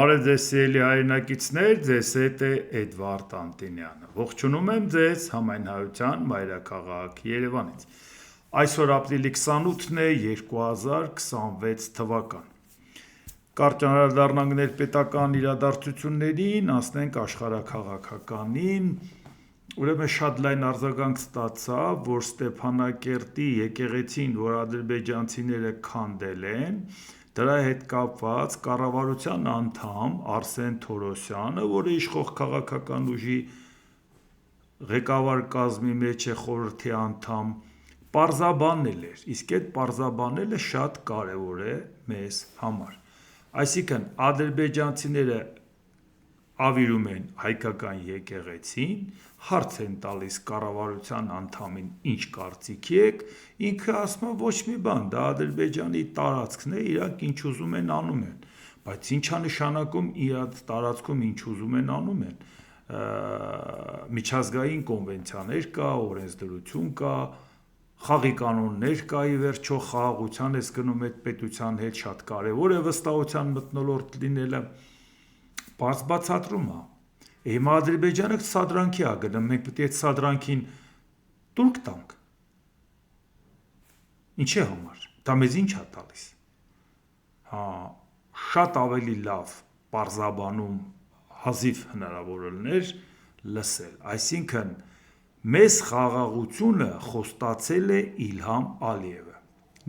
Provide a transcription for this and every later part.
Բարև ձեզ սիրելի հայրենակիցներ, ձեզ հետ է Էդվարդ Անտինյանը։ Ողջունում եմ ձեզ Համայնայության մայրաքաղաք Երևանից։ Այսօր ապրիլի 28-ն է 2026 թվական։ Կարճ անդրադառնանք ներպետական իրադարձություններին, անցնենք աշխարհաքաղաքականին։ Ուրեմն շատ լայն արձագանք ստացա, որ Ստեփանակերտի եկեղեցին, որ ադրբեջանցիները քանդել են, դրա հետ կապված կառավարության անդամ Արսեն Թորոսյանը, որը իշխող քաղաքական ուժի ղեկավար կազմի մեջ է խորհրդի անդամ, պարզաբանել էր, իսկ այդ պարզաբանելը շատ կարևոր է մեզ համար։ Այսինքն ադրբեջանցիները ավիրում են հայկական եկեղեցին, հարց են տալիս կառավարության անդամին ինչ կարծիքի եք, ինքը ասում է ոչ մի բան, դա Ադրբեջանի տարածքն է, իրանք ինչ ուզում են անում են, բայց ինչա նշանակում իրանք տարածքում ինչ ուզում են անում են, միջազգային կոնվենցիաներ կա, օրենսդրություն կա, խաղի կանոններ կա, ի վերջո խաղաղության ես գնում այդ պետության հետ, շատ կարևոր է վստահության մթնոլորտ լինելը, բայց բացատրում է։ Հիմա Ադրբեջանը սադրանքի է գնում, մենք պետք է այդ սադրանքին տուրք տանք։ Ինչի համար։ Դա մեզ ինչ է տալիս։ Հա, շատ ավելի լավ պարզաբանում հազիվ հնարավոր լիներ լսել։ Այսինքն մեզ խաղաղությունը խոստացել է Իլհամ Ալիևը։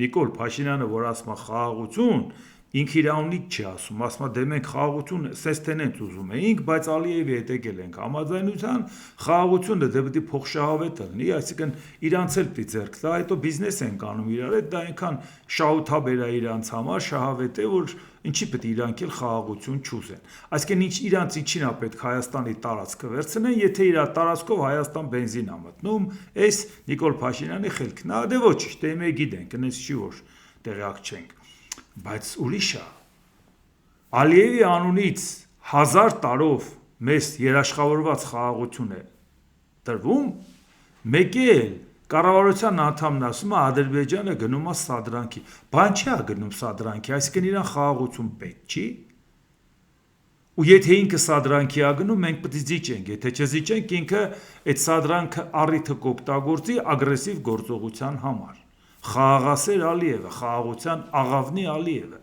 Նիկոլ Փաշինյանը, որ ասում է խաղաղություն, ինքը իր անունից չի ասում, ասում է դե մենք խաղաղություն սենց տենենց ուզում էինք, բայց Ալիևի հետ եկել ենք համաձայնության, խաղաղությունը դե պետք է փոխշահավետ լինի, այսինքն իրանց էլ պետք է ձեռք տա, հետո բիզնես են անում իրար հետ, դա այնքան շահութաբեր է իրանց համար, շահավետ է, որ ինչի պետք է իրանք էլ խաղաղություն չուզեն։ Այսինքն իրանց ինչին է պետք Հայաստանի տարածքը վերցնեն, եթե իր տարածքով Հայաստան բենզին է մտնում, այս Նիկոլ Փաշինյանի խելքն է, դե ոչինչ, դե մենք գիտենք, այնպես չի որ տեղյակ չենք։ Բայց ուրիշ է։ Ալիևի անունից 1000 տարով մեզ երաշխավորված խաղաղություն է տրվում, մեկի էլ կառավարության անդամն ասում է Ադրբեջանը գնում է սադրանքի, բան չի գնում սադրանքի, այսինքն իրան խաղաղություն պետք չի։ Ու եթե ինքը սադրանքի է գնում, մենք պետք է զիջենք, եթե չզիջենք, ինքը այդ սադրանքը առիթը կօգտագործի ագրեսիվ գործողության համար։ Խաղաղասեր Ալիևը, խաղաղության աղավնի Ալիևը։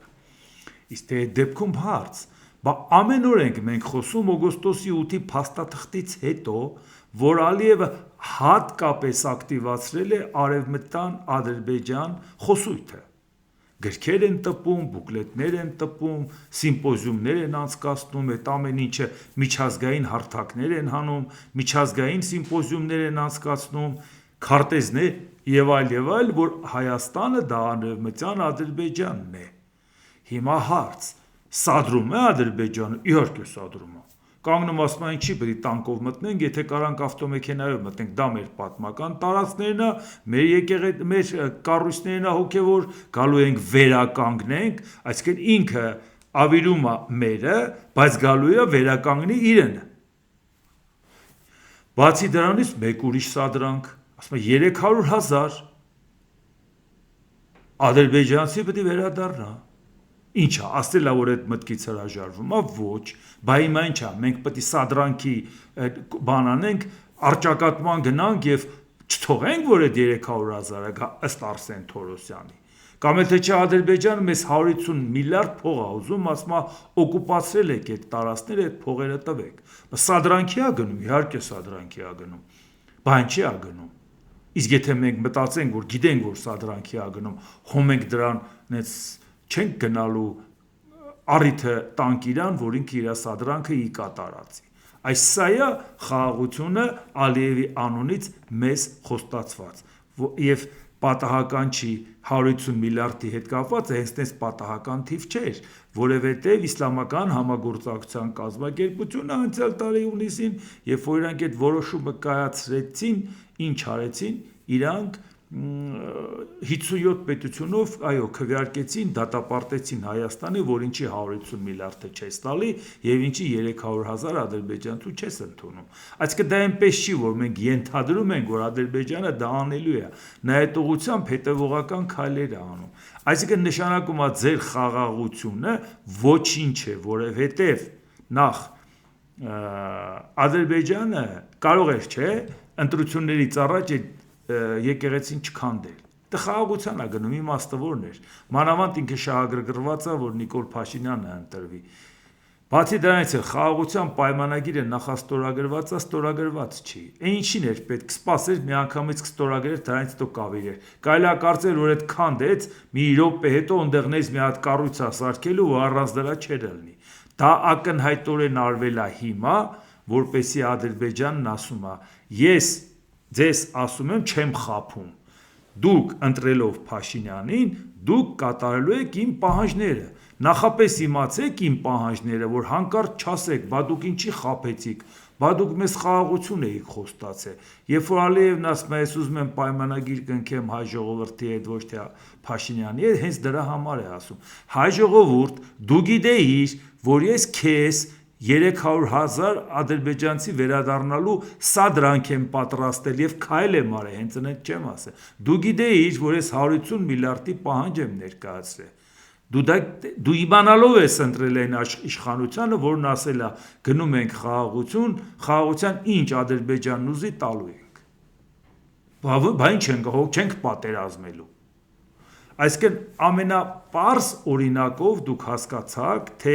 Իսկ այդ դեպքում հարց, բա ամեն օր ենք մենք խոսում օգոստոսի 8-ի փաստաթղթից հետո, որ Ալիևը հատկապես ակտիվացրել է Արևմտյան Ադրբեջան խոսույթը։ Գրքեր են տպում, բուկլետներ են տպում, սիմպոզիումներ են անցկացնում, այդ ամեն ինչը միջազգային հարթակներ են հանում, միջազգային սիմպոզիումներ են անցկացնում, քարտեզներ եւ այլ, որ Հայաստանը դա Արևմտյան Ադրբեջանն է։ Հիմա հարց, սադրում է Ադրբեջանը, իհարկե սադրում է։ Կանգնում ասում է ինչի պետք է տանկով մտնենք, եթե կարանք ավտոմեքենայով մտնենք, դա մեր պատմական տարածքներն է, մեր կառույցներն է հոգևոր, գալու ենք վերականգնենք, այսինքն ինքը ավիրում է մերը, բայց գալու է վերականգնի իրեն։ Բացի դրանից մեկ ուրիշ սադրանք, ասում է 300,000 ադրբեջանցի պետք է վերադառնա։ Ինչա, ասել է որ այդ մտքից հրաժարվում է, ոչ, բա հիմա ինչա, մենք պետք է սադրանքի բան անենք, առճակատման գնանք եւ չթողենք, որ այդ 300,000-ը գա ըստ Արսեն Թորոսյանի։ Կամ էլ թե չէ Ադրբեջանը մեզ 150 միլիարդ փող է ուզում, ասում է օկուպացրել եք այդ տարածքները, այդ փողերը տվեք։ Սադրանքի է գնում, իհարկե սադրանքի է գնում, բան չի է գնում։ Իսկ եթե մենք մտածենք, որ գիտենք, որ սադրանքի է գնում, հո մենք դրան նենց չենք գնալու առիթը տանք իրան, որ ինքը իր սադրանքը ի կատարածի։ Այս սա է խաղաղությունը Ալիևի անունից մեզ խոստացված։ Եվ պատահական չի 150 միլիարդի հետ կապված, հենց պատահական թիվ չէր, որովհետև իսլամական համագործակցության կազմակերպությունը անցյալ տարի հունիսին, երբ որ իրանք այդ որոշումը կայացրեցին, ինչ արեցին, իրանք 57 պետությունով քվեարկեցին, դատապարտեցին Հայաստանի, որ ինչի 150 միլիարդը չես տալի եւ ինչի 300,000 ադրբեջանցու չես ընդունում։ Այսինքն դա այնպես չի, որ մենք ենթադրում ենք, որ Ադրբեջանը դա անելու է, նա այդ ուղղությամբ հետևողական քայլեր է անում։ Այսինքն նշանակում է ձեր խաղաղությունը ոչինչ է, որովհետեւ նախ Ադրբեջանը կարող էր, չէ, ընտրություններից առաջ եկեղեցին չքանդել։ Դա խաղաղության է գնում, իմաստը որն էր։ Մանավանդ ինքը շահագրգռված է, որ Նիկոլ Փաշինյանը ընտրվի։ Բացի դրանից էլ խաղաղության պայմանագիրը նախաստորագրված է, ստորագրված չի։ Ինչին էր պետք սպասել, միանգամից կստորագրեր, դրանից հետո կավիրեր։ Կարելի է կարծել, որ այդ քանդեց մի րոպե հետո ընդեղնեց մի հատ կառույց է սարքելու, ու առանց դրա չէր լինի։ Դա ակնհայտորեն արվել է հիմա, որպեսզի Ադրբեջանն ասում է. ես ձեզ ասում եմ, չեմ խաբում։ Դուք ընտրելով Փաշինյանին, դուք կատարելու եք իմ պահանջները։ Նախապես իմացեք իմ պահանջները, որ հանկարծ չասեք, բա դուք ինչի խաբեցիք, բա դուք մեզ խաղաղություն էիք խոստացել։ Երբ որ Ալիևն ասում է, ես ուզում եմ պայմանագիր կնքեմ հայ ժողովրդի հետ, ոչ թե Փաշինյանի հետ, հենց դրա համար է ասում։ Հայ ժողովուրդ, դու գիտեիր, որ ես քեզ 300,000 ադրբեջանցի վերադառնալու սադրանք եմ պատրաստել եւ քայլ եմ արել, հենց այնց չեմ ասել։ Դու գիտեիր, որ ես 150 միլիարդի պահանջ եմ ներկայացրել։ Դու իմանալով ես ընտրել այն իշխանությանը, որն ասել է գնում ենք խաղաղության ինչ Ադրբեջանն ուզի տալու ենք։ Բա ինչ չենք պատերազմելու։ Այսինքն ամենապարզ օրինակով դուք հասկացաք, թե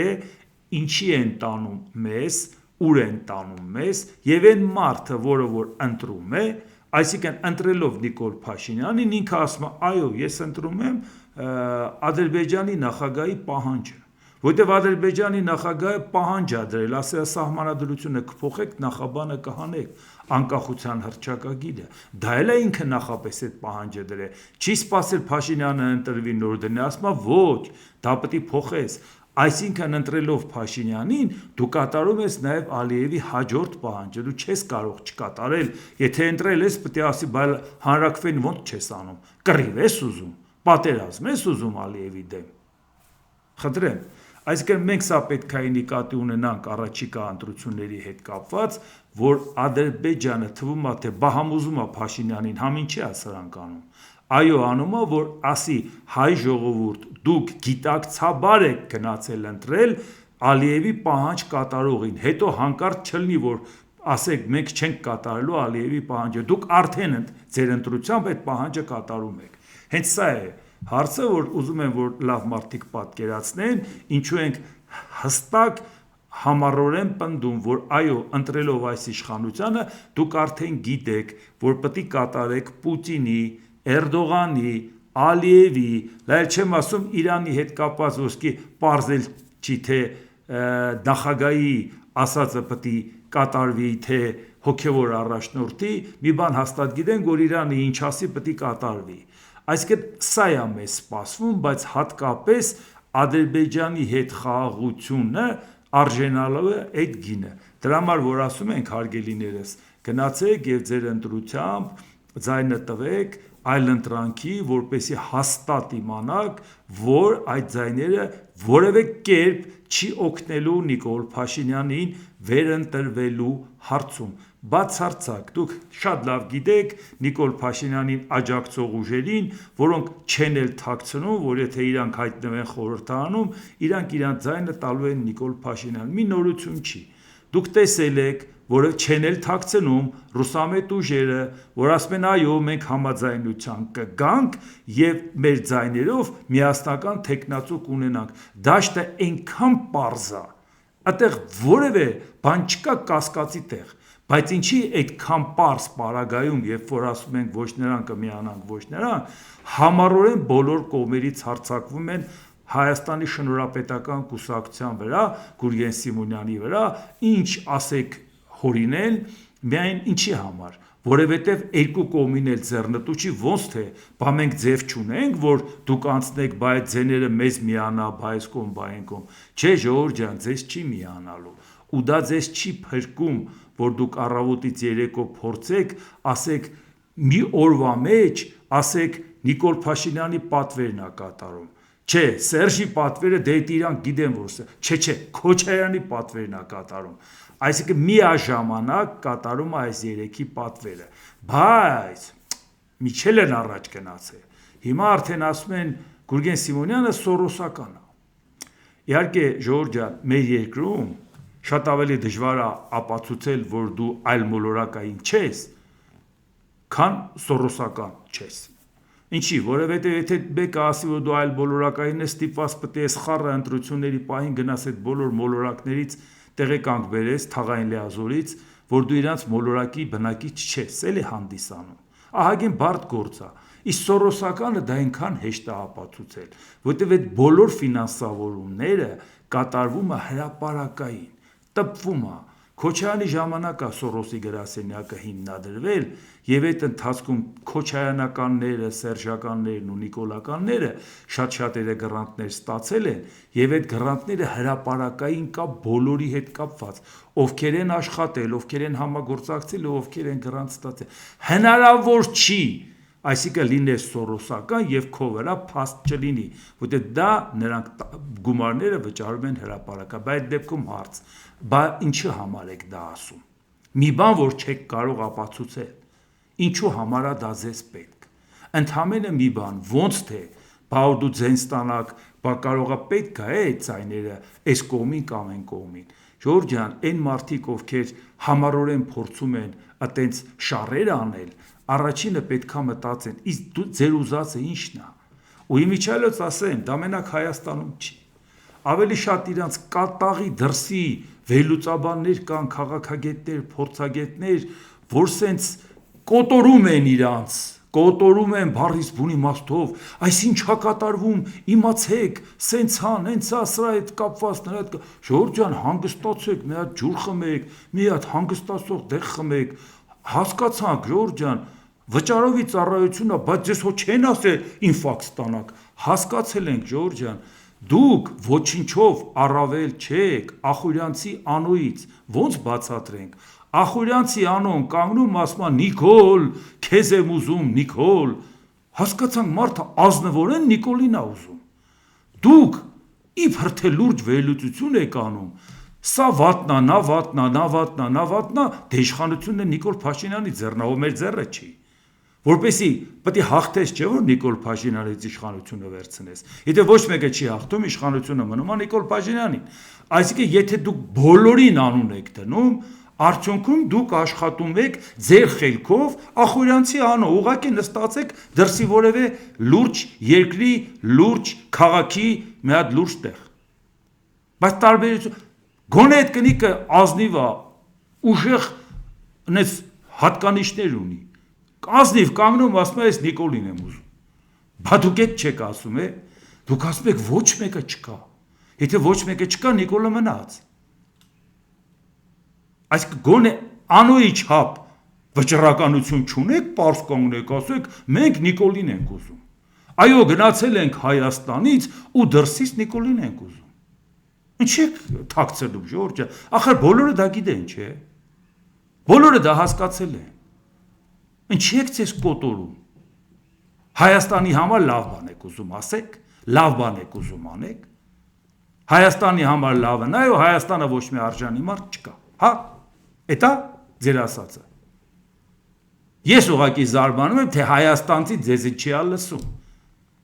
ինչի են տանում մեզ, ուր են տանում մեզ, եւ այն մարդը, որը որ ընտրում է, այսինքն ընտրելով Նիկոլ Փաշինյանին, ինքը ասում է, այո, ես ընտրում եմ Ադրբեջանի նախագահի պահանջը, որտեղ Ադրբեջանի նախագահը պահանջ է դրել, ասել է սահմանադրությունը կփոխեք, նախաբանը կհանեք, անկախության հռչակագիրը։ Դա էլ է ինքը նախապես այդ պահանջը դրել։ Չի սպասել Փաշինյանը ընտրվի նոր դնի, ասում է, ոչ, դա պետք է փոխես։ Այսինքն ընտրելով Փաշինյանին, դու կատարում ես նաև Ալիևի հաջորդ պահանջը, դու չես կարող չկատարել, եթե ընտրել ես, պետք է ասի, բայց հանրաքվեն ոնց չես անում, կռիվ ես ուզում, պատերազմ ես ուզում Ալիևի դեմ։ Խնդրեմ, այսինքն մենք սա պետք է նկատի ունենանք առաջիկա ընտրությունների հետ կապված, որ Ադրբեջանը թվում է, թե բահամուզում է Փաշինյանին, համին չի սրանք անում։ Այո, անում է, որ ասի հայ ժողովուրդ, դուք գիտակցաբար եք գնացել ընտրել Ալիևի պահանջ կատարողին, հետո հանկարծ չլինի, որ ասեք մենք չենք կատարելու Ալիևի պահանջը, դուք արդեն ձեր ընտրությամբ այդ պահանջը կատարում եք։ Հենց սա է հարցը, որ ուզում եմ, որ լավ մարդիկ պատկերացնեն, ինչու ենք հստակ համառորեն պնդում, որ այո, ընտրելով այս իշխանությանը, դուք արդեն գիտեք, որ պետք է կատարեք Պուտինի, Էրդողանի, Ալիևի, լայել չեմ ասում Իրանի հետ կապված ոսկի պարզել չի, թե նախագահի ասածը պետք է կատարվի, թե հոգևոր առաջնորդի, մի բան հաստատ գիտենք, որ Իրանը ինչ ասի պետք է կատարվի։ Այսինքն սա է մեզ սպասվում, բայց հատկապես Ադրբեջանի հետ խաղաղությունը արժենալու է այդ գինը։ Դրա համար որ ասում ենք հարգելիներս, գնացեք եւ ձեր ընտրությամբ ձայնը տվեք այլընտրանքի, որպեսզի հաստատ իմանաք, որ այդ ձայները որևէ կերպ չի օգնելու Նիկոլ Փաշինյանին վերընտրվելու հարցում։ Բացարձակ, դուք շատ լավ գիտեք Նիկոլ Փաշինյանին աջակցող ուժերին, որոնք չեն էլ թաքցնում, որ եթե իրանք հայտնվեն խորհրդարանում, իրանք իրանք ձայնը տալու են Նիկոլ Փաշինյանին։ Մի նորություն չի։ Դուք տեսել եք, որը չեն էլ թաքցնում ռուսամետ ուժերը, որ ասում են այո, մենք համաձայնության կգանք եւ մեր ձայներով միասնական տեխնացու կունենանք։ Դաշտը այնքան պարզ է, այդտեղ որևէ բան չկա կասկածի տեղ, բայց ինչի այդքան պարզ պարագայում, երբ որ ասում ենք ոչ նրան կմիանանք, ոչ նրան, համառորեն բոլոր կողմերից հարձակվում են Հայաստանի շնորհապետական կուսակցության վրա, Գուրգեն Սիմոնյանի վրա, ինչ ասեք հորինել, միայն ինչի համար, որովհետև երկու կողմին էլ ձեռնտու չի, ոնց թե, բա մենք ձև չունենք, որ դուք անցնեք, բա այդ ձեները մեզ միանա, բա այս կողմ, բա այն կողմ, չէ ժողովուրդ ջան, ձեզ չի միանալու, ու դա ձեզ չի փրկում, որ դուք առավոտից երեկո փորձեք, ասեք մի օրվա մեջ ասեք Նիկոլ Փաշինյանի պատվերն է կատարում։ Չէ, Սերժի պատվերը դե իրանք գիտեն որ չէ, Քոչարյանի պատվերն է կատարում։ Այսինքն միաժամանակ կատարում է այս երեքի պատվերը։ Բայց Միչել են առաջ գնացել։ Հիմա արդեն ասում են Գուրգեն Սիմոնյանը սորոսական է։ Իհարկե, Ժորժ ջան, մեր երկրում շատ ավելի դժվար է ապացուցել, որ դու այլ մոլորակային չես, քան սորոսական չես։ Ինչի, որովհետև եթե մեկը ասի, որ դու այլ մոլորակային ես, ստիպված պետք է սխառը ընտրությունների պահին գնաս այդ բոլոր մոլորակներից տեղեկանք բերես թաղային լիազորից, որ դու իրանց մոլորակի բնակիչ չես, էլի հանդիսանում։ Ահագին բարդ գործ է։ Իսկ սորոսականը դա այնքան հեշտ է ապացուցել, որովհետև այդ բոլոր ֆինանսավորումները կատարվում է հրապարակային, տպվում է։ Քոչարյանի ժամանակ է Սորոսի գրասենյակը հիմնադրվել եւ այդ ընթացքում քոչարյանականները, սերժականներն ու նիկոլականները շատ-շատերը գրանտներ ստացել են եւ այդ գրանտները հրապարակային կապ բոլորի հետ կապված, ովքեր են աշխատել, ովքեր են համագործակցել ու ովքեր են գրանտ ստացել։ Հնարավոր չի այսինքն լիներ սորոսական եւ քո վրա փաստ չլինի, որտեղ դա նրանք գումարները վճարում են հրապարակա, բայց այդ դեպքում հարց, բա ինչի համար եք դա ասում։ Մի բան որ չեք կարող ապացուցել, ինչու համար է դա ձեզ պետք։ Ընդհանրապես մի բան, ոնց թե բա դու ձեն ստանաք, բա կարողա պետք է այդ ցայները այս կողմին կամ այն կողմին։ Ժորժ ջան, այն մարդիկ, ովքեր համառորեն փորձում են այտենց շարեր անել, առաջինը պետքա մտածեն, իսկ դու ձեր ուզածը ի՞նչն է։ Ու իմիջիալոց ասեն, դա մենակ Հայաստանում չի։ Ավելի շատ իրանց կատաղի դրսի վերլուծաբաններ կան, քաղաքագետներ, փորձագետներ, որ սենց կոտորում են իրանց, կոտորում են բառից բունի մաստով, այս ինչա կատարվում, իմացեք, սենց հան, հենց սրա հետ կապված նրա հետ Ժորժ ջան, հանգստացեք, մի հատ ջուր խմեք, մի հատ հանգստացող դեղ խմեք, հասկացանք Ժորժ ջան, վճարովի ծառայությունը, բայց ձեզ հո չեն ասել ինֆարկտ ստանաք, հասկացել ենք Ժորժ ջան, դուք ոչինչով առավել չեք Ախուրյանցի անոյից, ոնց բացատրենք, Ախուրյանցի անոն կանգնում ասում է Նիկոլ, քեզ եմ ուզում Նիկոլ, հասկացանք մարդը ազնվորեն Նիկոլին է ուզում, դուք իբր թե լուրջ վերլուծություն եք անում, սա վատնա, նա վատնա, նա վատնա, նա վատնա, դե իշխանությունն է Նիկոլ Փաշինյանի ձեռն է, ով մեր ձեռը չի, որպեսի պետք է հաղթես չէ որ Նիկոլ Փաշինյանից իշխանությունը վերցնես, եթե ոչ մեկը չի հաղթում, իշխանությունը մնում է Նիկոլ Փաշինյանին, այսինքն եթե դուք բոլորին անուն եք դնում, արդյունքում դուք աշխատում եք ձեր խելքով Ախուրյանցի անո, ուղղակի նստածեք դրսի որևէ լուրջ երկրի, լուրջ քաղաքի մի հատ լուրջ տեղ, բայց տարբերություն Գոնե այդ կնիկը ազնիվ է, ուժեղ նես հատկանիշներ ունի, ազնիվ կանգնում ասում է ես Նիկոլին եմ ուզում, բա դուք այդ չեք ասում է, դուք ասում եք ոչ մեկը չկա, եթե ոչ մեկը չկա Նիկոլը մնաց, այսինքն գոնե անոյի չափ վճռականություն չունեք, պարզ կանգնեք, ասեք մենք Նիկոլին ենք ուզում, այո գնացել ենք Հայաստանից ու դրսից Նիկոլին ենք ուզում, Ինչ եք թաքցնում Ժորժը, ախր բոլորը դա գիտեն, չէ, բոլորը դա հասկացել են, ինչի եք ձեզ կոտորում, Հայաստանի համար լավ բան եք ուզում ասեք, լավ բան եք ուզում անեք, Հայաստանի համար լավը, այո Հայաստանը ոչ մի արժանի մարդ չկա, հա, էտա ձեր ասածը, ես ուղղակի զարմանում եմ, թե Հայաստանցի ձեզի չի լսում,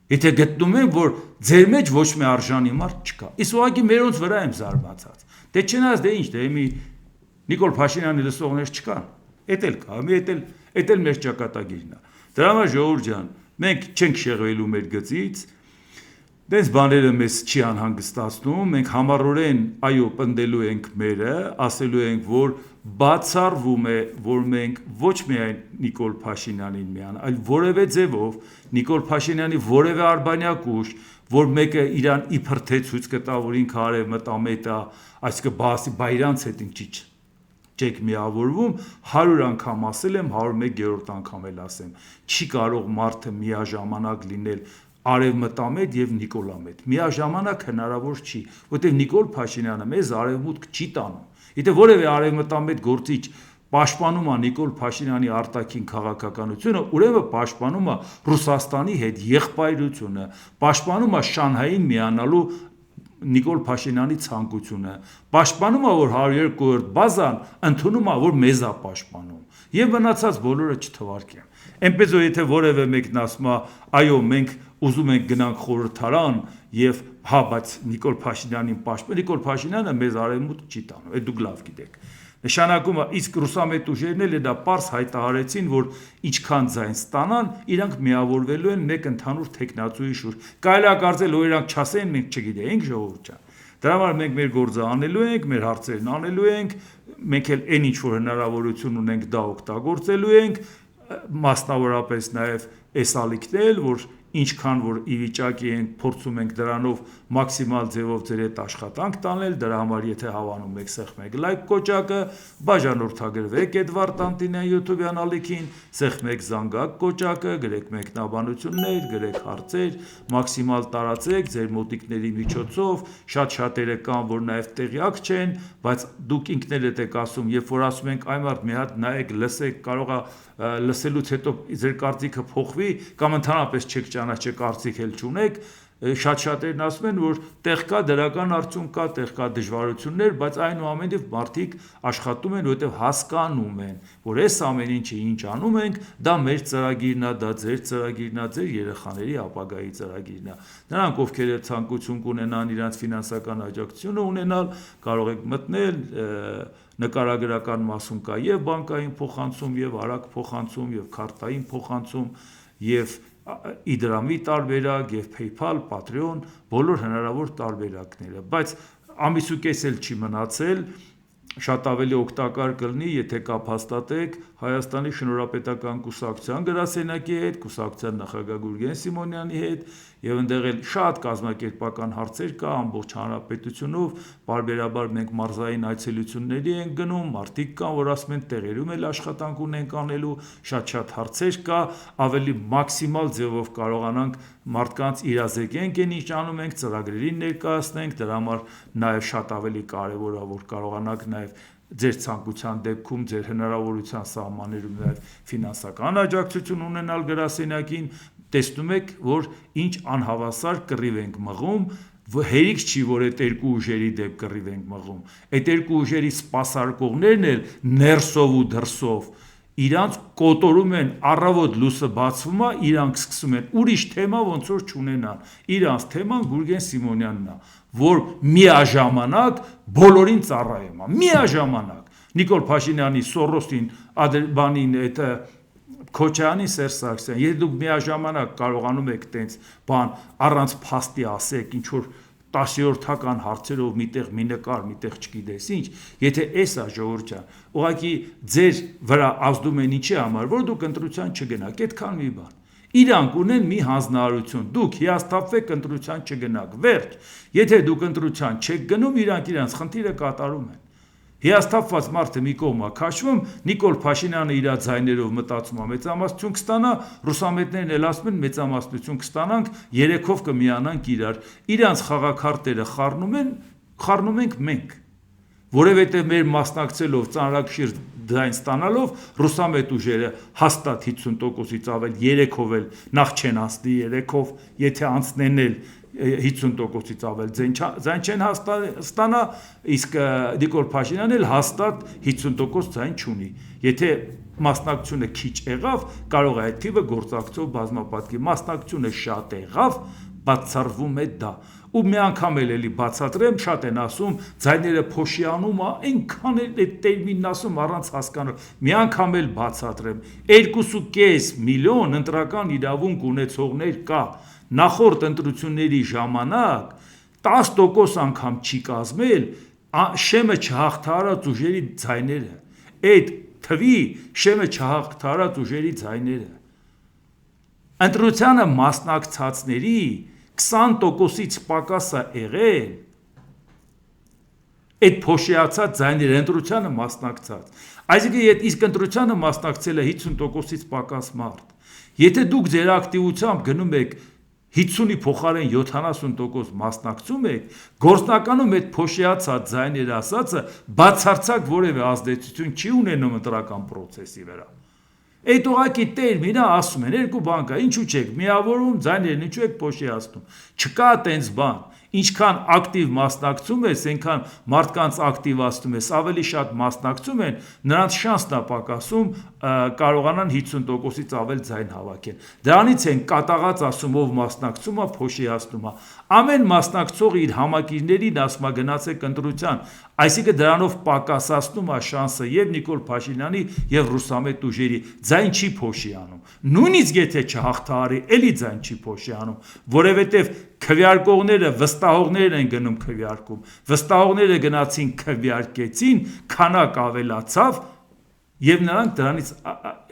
Եթե գտնում եմ, որ ձեր մեջ ոչ մի արժանի մարդ չկա, իսկ ուղղակի մերոնց վրա եմ զարմացած, դե չնայած դե ինչ, դե մի Նիկոլ Փաշինյանի լսողներ չկան, էդ էլ կա, էդ էլ մեր ճակատագիրն է, դրա համար Ժողովուրդ ջան, մենք չենք շեղվելու մեր գծից, դες բաները մեզ չի անհանգստացնում, մենք համառորեն, այո, պնդելու ենք մերը, ասելու ենք, որ բացառվում է, որ մենք ոչ միայն Նիկոլ Փաշինյանին միան, այլ որևէ ձևով Նիկոլ Փաշինյանի որևէ արբանյակ ուժ, որ մեկը իրան իբր թե ցույց կտա, որ ինքը արև մտամետ է, այսինքն բասի բայրանց հետ ինչի չեք միավորվում, 100 անգամ ասել եմ, 101-րդ անգամ էլ ասեմ, չի կարող մարդը միաժամանակ լինել արևմտամետ եւ Նիկոլամետ, միաժամանակ հնարավոր չի, որտեղ Նիկոլ Փաշինյանը մեզ արևմուտք չի տանում, եթե որևէ արևմտամետ գործիչ պաշտպանում է Նիկոլ Փաշինյանի արտաքին քաղաքականությունը, ուրեմն պաշտպանում է Ռուսաստանի հետ եղբայրությունը, պաշտպանում է Շանհային միանալու Նիկոլ Փաշինյանի ցանկությունը, պաշտպանում է, որ 102-րդ բազան ընդունում է, որ մեզ է պաշտպանում, եւ մնացած բոլորը չթվարկեն։ Այնպես որ եթե որևէ մեկն ասում է, այո, մենք ուզում ենք գնանք խորհրդարան եւ հա, բայց Նիկոլ Փաշինյանին պաշտպան, Նիկոլ Փաշինյանը մեզ արևմուտք չի տանում, այդ դուք լավ գիտեք։ Նշանակում է, իսկ ռուսամետ ուժերն էլ դա պարզ հայտարարեցին, որ ինչքան ձայն ստանան, իրանք միավորվելու են մեկ ընդհանուր թեկնածուի շուրջ։ Կարելի է կարծել, որ իրանք չասեն, մենք չգիտենք, ժողովուրդ ջան։ Դրա համար մենք մեր գործը անելու ենք, մեր հարցերն անելու ենք, մենք էլ այն ինչ որ հնարավորություն ունենք, դա օգտագործելու ենք, մասնավորապես նաև այս ալիքն, որ ինչքան որ ի վիճակի ենք, փորձում ենք դրանով մաքսիմալ ձևով ձեր հետ աշխատանք տանել, դրա համար եթե հավանում եք, սեղմեք լայք կոճակը, բաժանորդագրվեք Էդվարդ Անտինյան YouTube-յան ալիքին, սեղմեք զանգակ կոճակը, գրեք մեկնաբանություններ, գրեք հարցեր, մաքսիմալ տարածեք ձեր մոտիկների միջոցով, շատ-շատերը կան, որ նաև տեղյակ չեն, բայց դուք ինքներդ եք ասում, երբ որ ասում ենք այ մարդ մի հատ նայեք, լսեք, կարող է լսելուց հետո ձեր կարծիքը փոխվի կամ ընդհանրապես չեք ճանաչի կարծիք էլ չունեք, շատ-շատերն ասում են, որ տեղ կա դրական արդյունք կա, տեղ կա դժվարություններ, բայց այնուամենայնիվ մարդիկ աշխատում են, որովհետև հասկանում են, որ այս ամեն ինչը ինչ անում ենք, դա մեր ծրագիրն է, դա ձեր ծրագիրն է, ձեր երեխաների ապագայի ծրագիրն է։ Նրանք, ովքեր ցանկություն կունենան իրանց ֆինանսական աջակցությունը ունենալ, կարող եք մտնել նկարագրական մասում կա եւ բանկային փոխանցում, եւ արագ փոխանցում, եւ քարտային փոխանցում, եւ Իդրամի տարբերակ, եւ PayPal, Patreon, բոլոր հնարավոր տարբերակները, բայց ամիսուկես էլ չի մնացել, շատ ավելի օգտակար կլինի, եթե կապ հաստատեք Հայաստանի շնորհապետական կուսակցության գրասենյակի հետ, կուսակցության նախագահ Գուրգեն Սիմոնյանի հետ, եւ այնտեղ էլ շատ կազմակերպական հարցեր կա ամբողջ հանրապետությունով, բարբերաբար մենք մարզային այցելությունների ենք գնում, մարդիկ կան, որ ասում են տեղերում էլ աշխատանք ունենք անելու, շատ հարցեր կա, ավելի մաքսիմալ ձևով կարողանանք մարդկանց իրազեկենք այն ինչ անում ենք, ծրագրերին ներկայացնենք, դրա համար նաեւ շատ ավելի կարեւոր է, որ կարողանանք նաեւ ձեր ցանկության դեպքում ձեր հնարավորության սահմաններում նաև ֆինանսական աջակցություն ունենալ գրասենյակին, տեսնում եք, որ ինչ անհավասար կռիվ ենք մղում, հերիք չի, որ այդ երկու ուժերի դեպ կռիվ ենք մղում, այդ երկու ուժերի սպասարկողներն էլ ներսով ու դրսով իրանց կոտորում են, առավոտ լույսը բացվում է, իրանք սկսում են ուրիշ թեմա ոնց որ չունենան, իրանց թեման Գուրգեն Սիմոնյանն է, որ միաժամանակ բոլորին ծառայում է, միաժամանակ Նիկոլ Փաշինյանի, Սորոսին, Ադրբանին, այդ Քոչարյանի, Սերժ Սարգսյան, եթե դուք միաժամանակ կարողանում եք տենց բան առանց փաստի ասեք, ինչ որ 10-րդական հարցերով միտեղ մի նկար, միտեղ չգիտես ինչ, եթե էս է ժողովուրդ ջան, ուղղակի ձեր վրա ազդում են ինչի համար, որ դուք ընտրության չգնաք, այդքան մի բան։ Իրանք ունեն մի հանձնարարություն, դուք հիասթափվեք ընտրության չգնաք, վերջ։ Եթե դուք ընտրության չեք գնում, իրանք իրանց խնդիրը կատարում են։ Հիասթափված մարդը մի կողմ է քաշվում, Նիկոլ Փաշինյանը իր ձայներով մտածում է մեծամասնություն կստանա, ռուսամետներն էլ ասում են մեծամասնություն կստանանք, երեքով կմիանանք իրար։ Իրանց խաղաքարտերը խառնում ենք մենք, որովհետև մեր մասնակցելով ծանրակշիռ ձայն ստանալով ռուսամետ ուժերը հաստատ 50%-ից ավել երեքով էլ նախ չեն անցնի երեքով, եթե անցնեն էլ 50%-ից ավել ձայն չեն ստանա, իսկ Նիկոլ Փաշինյանն էլ հաստատ 50% ձայն չունի։ Եթե մասնակցությունը քիչ եղավ, կարող է այդ թիվը գործակցով բազմապատկի, մասնակցությունը շատ եղավ, բացառվում է դա։ Ու մի անգամ էլի բացատրեմ, շատ են ասում, ձայները փոշիանում է, այնքան էլ այդ տերմինն ասում առանց հասկանալ։ Մի անգամ էլ բացատրեմ, 2.5 միլիոն ընտրական իրավունք ունեցողներ կա։ Նախորդ ընտրությունների ժամանակ 10% անգամ չի կազմել շեմը չհաղթարած ուժերի ձայները, այդ թվի շեմը չհաղթարած ուժերի ձայները։ Ընտրությանը մասնակցածների 20%-ից պակաս է եղել այդ փոշիացած ձայները ընտրությանը մասնակցած։ Այսինքն իսկ ընտրությանը մասնակցել է 50%-ից պակաս մարդ։ Եթե դուք ձեր ակտիվությամբ գնում եք 50-ի փոխարեն 70% մասնակցում եք, գործնականում այդ փոշիացած ձայներ ասածը բացարձակ որևէ ազդեցություն չի ունենում ընտրական process-ի վրա։ Այդ ուղղակի տերմինը ասում են երկու բան կա, ինչու չեք միավորում ձայներն, ինչու եք փոշիացնում։ Չկա տենց բան։ Ինչքան ակտիվ մասնակցում ես, այնքան մարդկանց ակտիվացնում ես, ավելի շատ մասնակցում են, նրանց շանսն է պակասում կարողանան 50%-ից ավել ձայն հավաքեն։ Դրանից են կատաղած ասում, ով մասնակցում է, փոշիացնում է։ Ամեն մասնակցողը իր համակիրներին ասում է գնացեք ընտրության, այսինքն դրանով պակասացնում է շանսը եւ Նիկոլ Փաշինյանի եւ Ռուսամետ ուժերի, ձայն չի փոշիանում։ Նույնիսկ եթե չհաղթահարի, էլի ձայն չի փոշիանում, որովհետեւ քվեարկողները վստահողներն են գնում քվեարկում, վստահողները գնացին քվեարկեցին, քանակ ավելացավ եւ նրանք դրանից